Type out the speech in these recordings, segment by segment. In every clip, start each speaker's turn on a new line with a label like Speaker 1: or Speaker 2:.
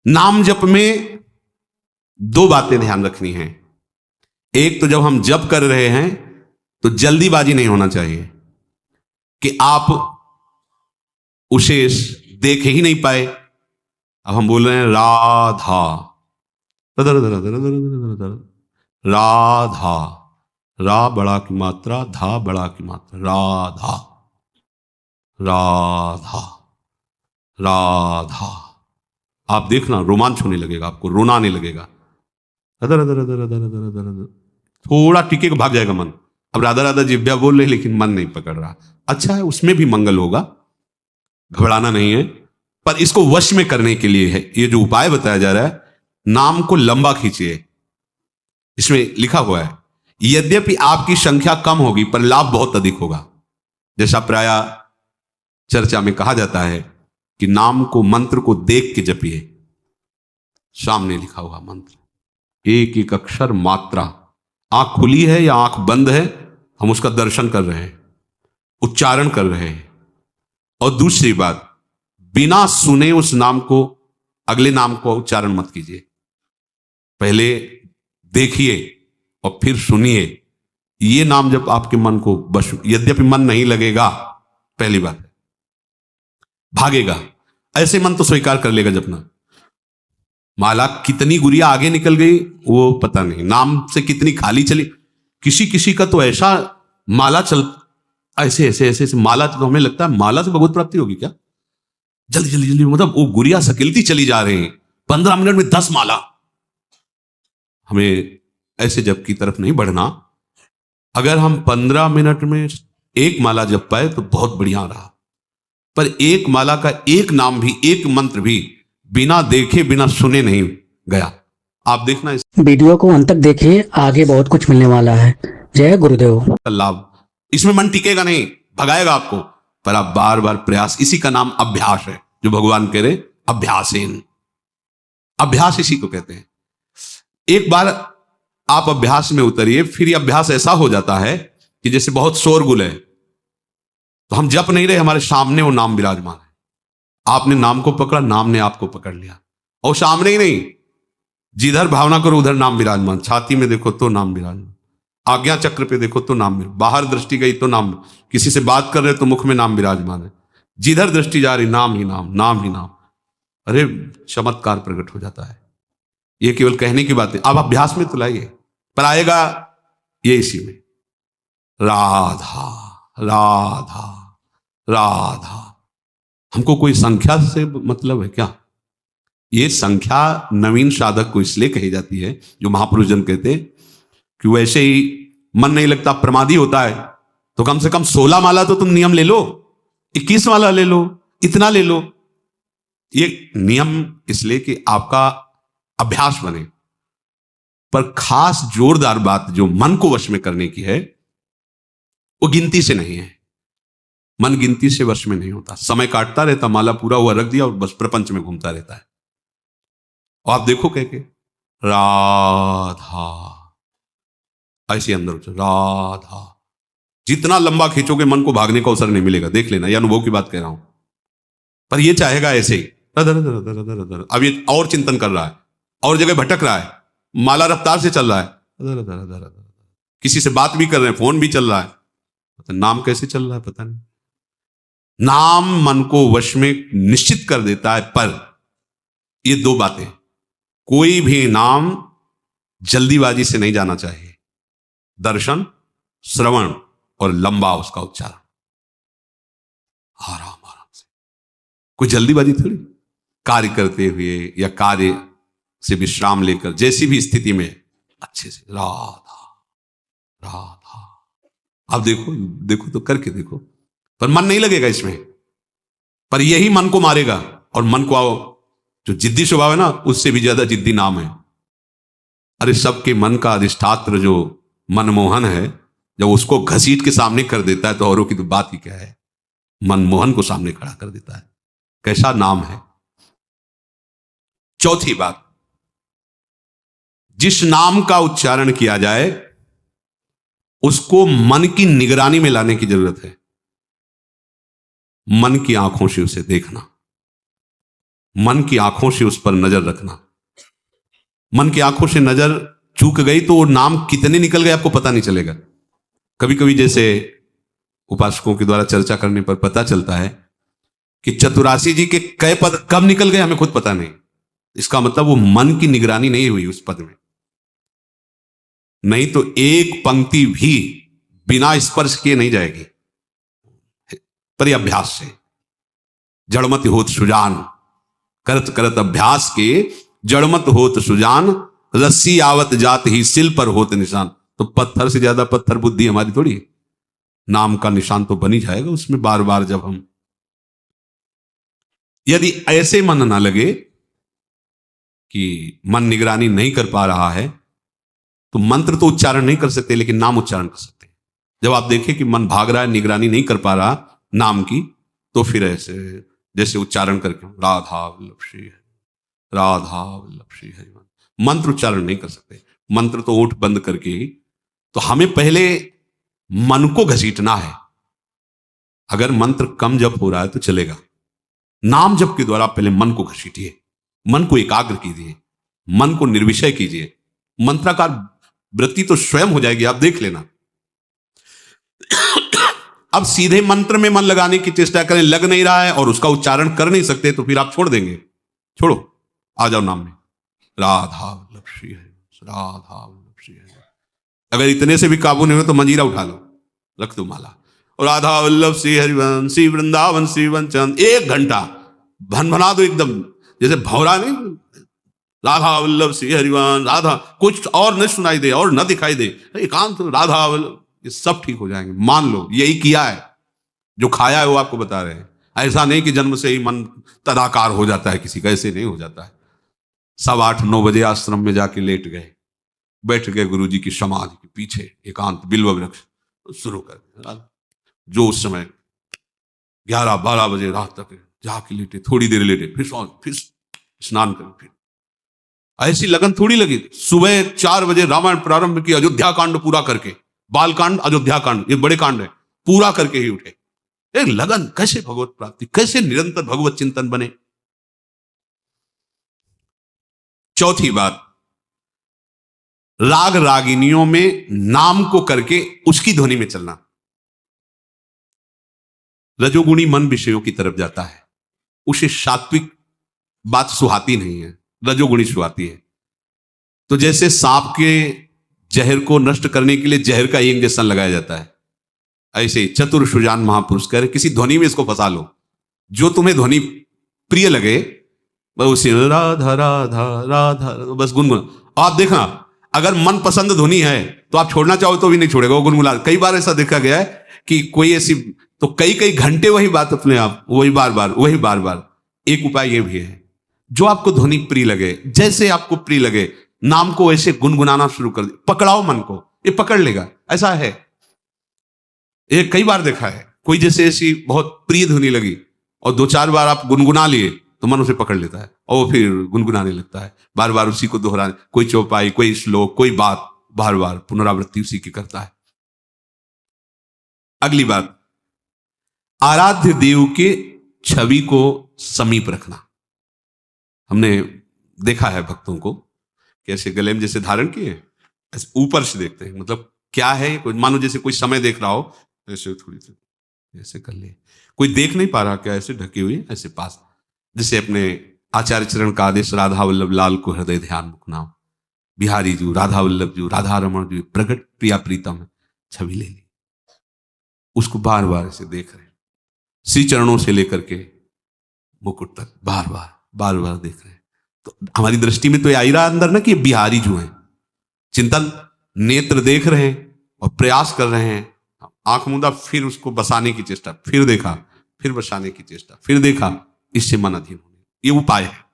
Speaker 1: नाम जप में दो बातें ध्यान रखनी है। एक तो जब हम जप कर रहे हैं तो जल्दीबाजी नहीं होना चाहिए कि आप उसे देख ही नहीं पाए। अब हम बोल रहे हैं राधा, राधा, रा बड़ा की मात्रा, धा बड़ा की मात्रा, राधा, राधा, राधा। आप देखना रोमांच होने लगेगा, आपको रोना आने लगेगा। Other other other other other other other, थोड़ा टिके को भाग जाएगा मन। अब राधा राधा जिव्या बोल रहे लेकिन मन नहीं पकड़ रहा। अच्छा है, उसमें भी मंगल होगा, घबराना नहीं है। पर इसको वश में करने के लिए है ये जो उपाय बताया जा रहा है, नाम को लंबा खींचिए। इसमें लिखा हुआ है यद्यपि आपकी संख्या कम होगी पर लाभ बहुत अधिक होगा। जैसा प्राय चर्चा में कहा जाता है कि नाम को, मंत्र को देख के जपिए। सामने लिखा हुआ मंत्र, एक एक अक्षर मात्रा, आंख खुली है या आंख बंद है, हम उसका दर्शन कर रहे हैं, उच्चारण कर रहे हैं। और दूसरी बात, बिना सुने उस नाम को, अगले नाम को उच्चारण मत कीजिए। पहले देखिए और फिर सुनिए। ये नाम जब आपके मन को बस, यद्यपि मन नहीं लगेगा, पहली बात है, भागेगा। ऐसे मन तो स्वीकार कर लेगा जपना। माला कितनी गुड़िया आगे निकल गई वो पता नहीं, नाम से कितनी खाली चली। किसी किसी का तो ऐसा माला चल, ऐसे ऐसे ऐसे ऐसे माला, तो हमें लगता है माला से भगवत प्राप्ति होगी क्या। जल्दी जल्दी जल्दी, मतलब वो गुड़िया सकेलती चली जा रही है, 15 मिनट में 10 माला। हमें ऐसे जप की तरफ नहीं बढ़ना। अगर हम 15 मिनट में एक माला जप पाए तो बहुत बढ़िया रहा, पर एक माला का एक नाम भी, एक मंत्र भी बिना देखे बिना सुने नहीं गया। आप देखना इस
Speaker 2: वीडियो को अंत तक देखिए, आगे बहुत कुछ मिलने वाला है। जय गुरुदेव।
Speaker 1: लाभ, इसमें मन टिकेगा नहीं, भगाएगा आपको, पर आप बार बार प्रयास, इसी का नाम अभ्यास है, जो भगवान कह रहे अभ्यासेन। अभ्यास इसी को कहते हैं। एक बार आप अभ्यास में उतरिए, फिर ये अभ्यास ऐसा हो जाता है कि जैसे बहुत शोरगुल है तो हम जप नहीं रहे, हमारे सामने वो नाम विराजमान है। आपने नाम को पकड़ा, नाम ने आपको पकड़ लिया। और सामने ही नहीं, जिधर भावना करो उधर नाम विराजमान। छाती में देखो तो नाम विराजमान, आज्ञा चक्र पे देखो तो नाम, बाहर दृष्टि गई तो नाम, किसी से बात कर रहे तो मुख में नाम विराजमान है। जिधर दृष्टि जा रही नाम ही नाम, नाम ही नाम। अरे चमत्कार प्रकट हो जाता है। ये केवल कहने की बात है, आप अभ्यास में तो लाइए, पर आएगा ये इसी में। राधा, राधा, राधा। हमको कोई संख्या से मतलब है क्या। ये संख्या नवीन साधक को इसलिए कही जाती है, जो महापुरुष जन कहते हैं कि वैसे ही मन नहीं लगता, प्रमादी होता है, तो कम से कम 16 माला तो तुम नियम ले लो, 21 माला ले लो, इतना ले लो। ये नियम इसलिए कि आपका अभ्यास बने। पर खास जोरदार बात जो मन को वश में करने की है, वो गिनती से नहीं है। मन गिनती से वश में नहीं होता। समय काटता रहता, माला पूरा हुआ रख दिया और बस प्रपंच में घूमता रहता है। और आप देखो कह के राधा, ऐसे अंदर राधा, जितना लंबा खींचोगे मन को भागने का अवसर नहीं मिलेगा। देख लेना, ये अनुभव की बात कह रहा हूं। पर ये चाहेगा ऐसे ही, अब ये और चिंतन कर रहा है, और जगह भटक रहा है, माला रफ्तार से चल रहा है, किसी से बात भी कर रहे हैं, फोन भी चल रहा है, नाम कैसे चल रहा है पता नहीं। नाम मन को वश में निश्चित कर देता है। पर ये दो बातें, कोई भी नाम जल्दीबाजी से नहीं जाना चाहिए। दर्शन, श्रवण और लंबा उसका उच्चारण, आराम आराम से। कोई जल्दीबाजी थोड़ी, कार्य करते हुए या कार्य से विश्राम लेकर, जैसी भी स्थिति में अच्छे से राधा, राधा। आप देखो देखो तो करके देखो, पर मन नहीं लगेगा इसमें। पर यही मन को मारेगा। और मन को जो जिद्दी स्वभाव है ना, उससे भी ज्यादा जिद्दी नाम है। अरे सबके मन का अधिष्ठात्र जो मनमोहन है, जब उसको घसीट के सामने कर देता है तो औरों की तो बात ही क्या है। मनमोहन को सामने खड़ा कर देता है, कैसा नाम है। चौथी बात, जिस नाम का उच्चारण किया जाए उसको मन की निगरानी में लाने की जरूरत है। मन की आंखों से उसे देखना। मन की आंखों से उस पर नजर रखना। मन की आंखों से नजर चूक गई तो वो नाम कितने निकल गए आपको पता नहीं चलेगा। कभी कभी जैसे उपासकों के द्वारा चर्चा करने पर पता चलता है कि चतुरासी जी के कई पद कब निकल गए हमें खुद पता नहीं। इसका मतलब वो मन की निगरानी नहीं हुई उस पद में। नहीं तो एक पंक्ति भी बिना स्पर्श किए नहीं जाएगी। पर यह अभ्यास से जड़मत होत सुजान, करत करत अभ्यास के जड़मत होत सुजान, रस्सी आवत जात ही सिल पर होत निशान। तो पत्थर से ज्यादा पत्थर बुद्धि हमारी थोड़ी है। नाम का निशान तो बन ही जाएगा उसमें बार बार जब हम, यदि ऐसे मन ना लगे कि मन निगरानी नहीं कर पा रहा है तो मंत्र तो उच्चारण नहीं कर सकते लेकिन नाम उच्चारण कर सकते। जब आप देखें कि मन भाग रहा है, निगरानी नहीं कर पा रहा नाम की, तो फिर ऐसे जैसे उच्चारण करके राधा वल्लभ श्री हरि, राधा वल्लभ श्री हरि, मंत्र उच्चारण नहीं कर सकते। मंत्र तो ओठ बंद करके ही। तो हमें पहले मन को घसीटना है। अगर मंत्र कम जप हो रहा है तो चलेगा, नाम जप के द्वारा पहले मन को घसीटिए, मन को एकाग्र कीजिए, मन को निर्विषय कीजिए। मंत्राकार वृत्ति तो स्वयं हो जाएगी, आप देख लेना। अब सीधे मंत्र में मन लगाने की चेष्टा करें, लग नहीं रहा है और उसका उच्चारण कर नहीं सकते तो फिर आप छोड़ देंगे। छोड़ो, आ जाओ नाम में, राधा वल्लभ श्री हरि, राधा वल्लभ श्री हरि। अगर इतने से भी काबू नहीं हो तो मंजीरा उठा लो, रख दो माला, और राधा वल्लभ श्री हरिवंश श्री वृंदावन श्री वंचन 1 घंटा भनभना दो एकदम, जैसे भौरा नहीं, राधा वल्लभ श्री हरिवंश, राधा, कुछ और न सुनाई दे और न दिखाई दे, एकांत राधा वल्लभ, ये सब ठीक हो जाएंगे। मान लो यही किया है, जो खाया है वो आपको बता रहे हैं। ऐसा नहीं कि जन्म से ही मन तदाकार हो जाता है किसी का, ऐसे नहीं हो जाता है। 8:15-9 बजे आश्रम में जाके लेट गए, बैठ गए गुरु जी की समाधि के पीछे एकांत बिल्व वृक्ष, शुरू कर जो उस समय 11-12 बजे रात तक जाके लेटे, थोड़ी देर लेटे, फिर स्नान करें, फिर ऐसी लगन थोड़ी लगी। सुबह 4 बजे रामायण प्रारंभ की, अयोध्या कांड पूरा करके, बाल कांड अयोध्या कांड ये बड़े कांड है, पूरा करके ही उठे। एक लगन, कैसे भगवत प्राप्ति, कैसे निरंतर भगवत चिंतन बने। चौथी बात, राग रागिनियों में नाम को करके उसकी ध्वनि में चलना। रजोगुणी मन विषयों की तरफ जाता है, उसे सात्विक बात सुहाती नहीं है, रजोगुणी सुहाती है। तो जैसे सांप के जहर को नष्ट करने के लिए जहर का इंजेक्शन लगाया जाता है, ऐसे चतुर सुजान महापुरुष कह रहे किसी ध्वनि में इसको फंसा लो, जो तुम्हें ध्वनि प्रिय लगे बस उसी राधा राधा राधा बस गुनगुन। आप देखना, अगर मन पसंद ध्वनि है तो आप छोड़ना चाहो तो भी नहीं छोड़ेगा, वो गुनगुना। कई बार ऐसा देखा गया है कि कोई ऐसी, तो कई घंटे वही बात अपने आप, वही बार बार। एक उपाय ये भी है, जो आपको ध्वनि प्रिय लगे, जैसे आपको प्रिय लगे, नाम को ऐसे गुनगुनाना शुरू कर दे, पकड़ाओ मन को, ये पकड़ लेगा। ऐसा है, ये कई बार देखा है, कोई जैसे ऐसी बहुत प्रिय ध्वनि लगी और 2-4 बार आप गुनगुना लिए तो मन उसे पकड़ लेता है और वो फिर गुनगुनाने लगता है, बार बार उसी को दोहराने, कोई चौपाई, कोई श्लोक, कोई बात, बार बार पुनरावृत्ति उसी की करता है। अगली बात, आराध्य देव के छवि को समीप रखना। हमने देखा है भक्तों को कैसे गले में जैसे धारण किए, ऐसे ऊपर से देखते हैं, मतलब क्या है, कोई मानो जैसे कोई समय देख रहा हो, ऐसे थोड़ी सी ऐसे कर ले, कोई देख नहीं पा रहा क्या, ऐसे ढके हुए ऐसे पास, जैसे अपने आचार्य चरण का आदेश, राधा वल्लभ लाल को हृदय ध्यान मुखनाम, बिहारी जी, राधा वल्लभ जी, राधा रमण जी, प्रगट प्रिया प्रीतम है, छवि ले ली, उसको बार बार ऐसे देख रहे, श्री चरणों से लेकर के मुकुट तक बार बार देख रहे हैं। तो हमारी दृष्टि में तो ये आ ही रहा अंदर ना कि ये बिहारी जो है, चिंतन, नेत्र देख रहे हैं और प्रयास कर रहे हैं, आंख मूंदा, फिर उसको बसाने की चेष्टा, फिर देखा, फिर बसाने की चेष्टा, फिर देखा, इससे मन अधीन होने, ये उपाय है।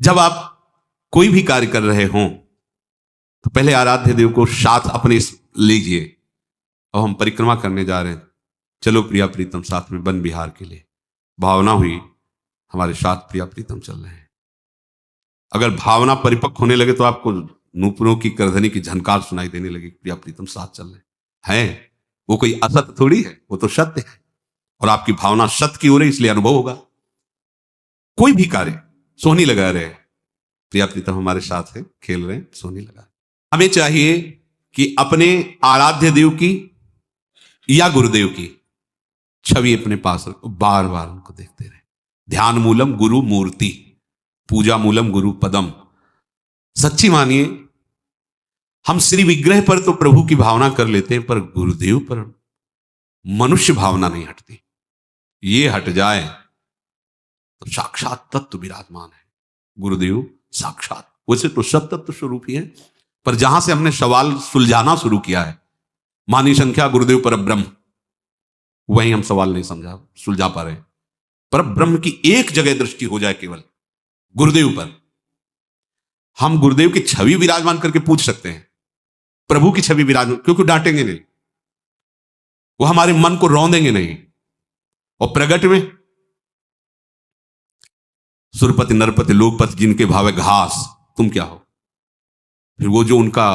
Speaker 1: जब आप कोई भी कार्य कर रहे हों तो पहले आराध्य देव को साथ अपने लीजिए। अब हम परिक्रमा करने जा रहे हैं, चलो प्रिया प्रीतम साथ में वन विहार के लिए, भावना हुई हमारे साथ प्रिया प्रीतम चल रहे हैं। अगर भावना परिपक्व होने लगे तो आपको नूपुरों की करधनी की झनकार सुनाई देने लगी, प्रिया प्रीतम साथ चल रहे हैं। वो कोई असत थोड़ी है, वो तो सत्य है, और आपकी भावना सत्य की हो रही, इसलिए अनुभव होगा। कोई भी कार्य, सोनी लगा रहे, प्रिया प्रीतम हमारे साथ है, खेल रहे हैं, सोनी लगा। हमें चाहिए कि अपने आराध्य देव की या गुरुदेव की छवि अपने पास रखो, बार बार उनको देखते रहे। ध्यान मूलम गुरु मूर्ति, पूजा मूलम गुरु पदम। सच्ची मानिए, हम श्री विग्रह पर तो प्रभु की भावना कर लेते हैं, पर गुरुदेव पर मनुष्य भावना नहीं हटती। ये हट जाए तो साक्षात तत्व विराजमान है। गुरुदेव साक्षात, वैसे तो सब तत्व स्वरूप ही है, पर जहां से हमने सवाल सुलझाना शुरू किया है, मानी संख्या गुरुदेव पर ब्रह्म, वहीं हम सवाल नहीं सुलझा पा रहे। पर ब्रह्म की एक जगह दृष्टि हो जाए केवल गुरुदेव पर, हम गुरुदेव की छवि विराजमान करके पूछ सकते हैं, प्रभु की छवि विराजमान, क्योंकि डांटेंगे नहीं, वो हमारे मन को रौंदेंगे नहीं। और प्रगट में सुरपति नरपति लोकपति जिनके भावे घास, तुम क्या हो। फिर वो जो उनका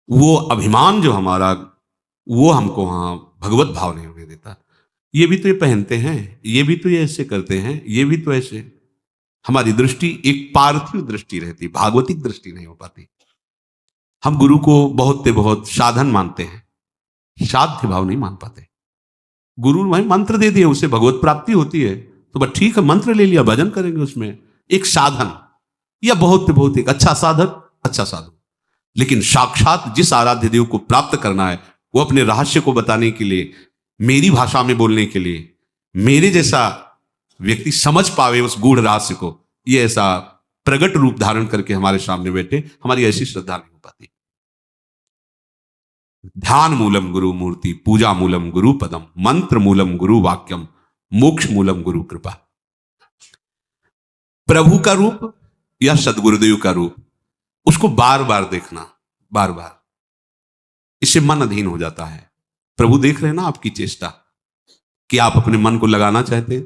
Speaker 1: वो अभिमान जो हमारा, वो हमको वहां भगवत भाव नहीं होने देता। ये भी तो ये पहनते हैं, ये भी तो ये ऐसे करते हैं, ये भी तो ऐसे। हमारी दृष्टि एक पार्थिव दृष्टि रहती, भागवतिक दृष्टि नहीं हो पाती। हम गुरु को बहुत साधन मानते हैं, साध्य भाव नहीं मान पाते। गुरु भाई मंत्र दे दिए, उसे भगवत प्राप्ति होती है, तो बस ठीक है, मंत्र ले लिया, भजन करेंगे, उसमें एक साधन या बहुत एक अच्छा साधक, अच्छा साधु। लेकिन साक्षात जिस आराध्य देव को प्राप्त करना है, वो अपने रहस्य को बताने के लिए, मेरी भाषा में बोलने के लिए, मेरे जैसा व्यक्ति समझ पावे उस गूढ़ रहस्य को, ये ऐसा प्रगट रूप धारण करके हमारे सामने बैठे, हमारी ऐसी श्रद्धा नहीं हो पाती। ध्यान मूलम गुरु मूर्ति, पूजा मूलम गुरु पदम, मंत्र मूलम गुरु वाक्यम, मोक्ष मूलम गुरु कृपा। प्रभु का रूप या सदगुरुदेव का रूप, उसको बार बार देखना, बार बार, इससे मन अधीन हो जाता है। प्रभु देख रहे हैं ना आपकी चेष्टा, कि आप अपने मन को लगाना चाहते,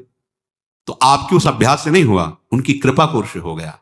Speaker 1: तो आपके उस अभ्यास से नहीं हुआ, उनकी कृपा कोर से हो गया।